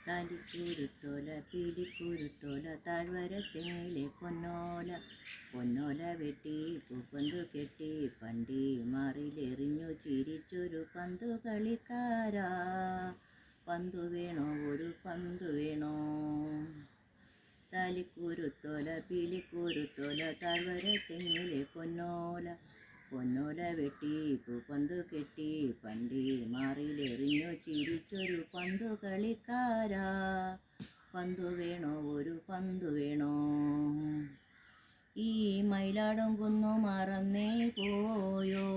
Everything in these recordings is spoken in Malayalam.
താലിക്കുരുത്തോല പീലിക്കുരുത്തോല താഴ്വരത്തേലെ പൊന്നോല പൊന്നോല വെട്ടി പൂപ്പന്തു കെട്ടി പണ്ടി മാറിലെറിഞ്ഞു ചിരിച്ചൊരു പന്തു കളിക്കാരാ. പന്തു വേണോ, ഒരു പന്തു വേണോ? താലിക്കുരുത്തോല പീലിക്കുരുത്തോല താഴ്വരത്തേലെ പൊന്നോല പൊന്നോല വെട്ടി പൂപ്പന്തു കെട്ടി പണ്ടി മാറിലെറിഞ്ഞു ചിരിച്ചൊരു പന്തു കളിക്കാരാ. പന്തു വേണോ, ഒരു പന്തു വേണോ? ഈ മയിലാടും കുന്നു മറന്നേ പോയോ?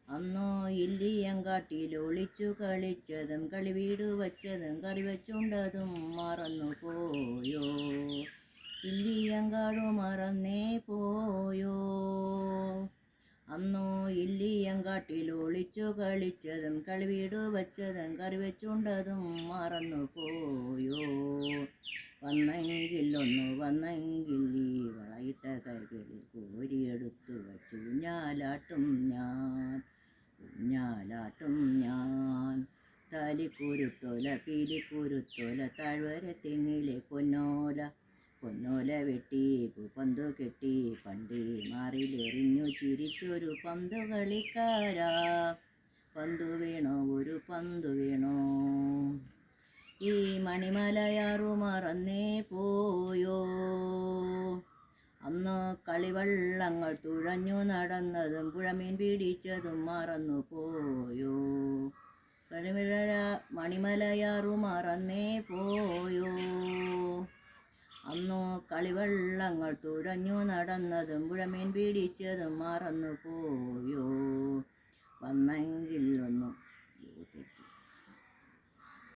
അന്നോ ഇല്ലിയങ്കാട്ടിൽ ഒളിച്ചു കളിച്ചതും കളിവീട് വച്ചതും കറി വച്ചുണ്ടതും മറന്നു പോയോ? ഇല്ലിയങ്കാടു മറന്നേ പോയോ? അന്നോ ഇല്ലിയങ്കാട്ടിൽ ഒളിച്ചു കളിച്ചതും കളിവീട് വച്ചതും കറി വെച്ചുണ്ടതും മറന്നു പോയോ? വന്നെങ്കിൽ ഒന്ന് വന്നെങ്കിൽ ഈ വളയിട്ട കൈകളിൽ കോരിയെടുത്തു വച്ചു ഊഞ്ഞാലാട്ടും ഞാൻ, ഊഞ്ഞാലാട്ടും ഞാൻ. താലിക്കുരുത്തോല പീലിക്കുരുത്തോല താഴ്വരത്തെങ്ങിലെ പൊന്നോല പൊന്നോല വെട്ടി പൂപ്പന്തു കെട്ടി പണ്ടി മാറിലെറിഞ്ഞു ചിരിച്ചൊരു പന്തു കളിക്കാരാ. പന്തു വേണോ, ഒരു പന്തു വേണോ? ഈ മണിമലയാറു മറന്നേ പോയോ? അന്ന് കളിവള്ളങ്ങൾ തുഴഞ്ഞു നടന്നതും പുഴമീൻ പിടിച്ചതും മറന്നു പോയോ? മണിമലയാറു മറന്നേ പോയോ? അന്നു കളിവള്ളങ്ങൾ തുഴഞ്ഞു നടന്നതും പുഴമീൻ പിടിച്ചതും മറന്നു പോയോ? വന്നെങ്കിൽ ഒന്ന്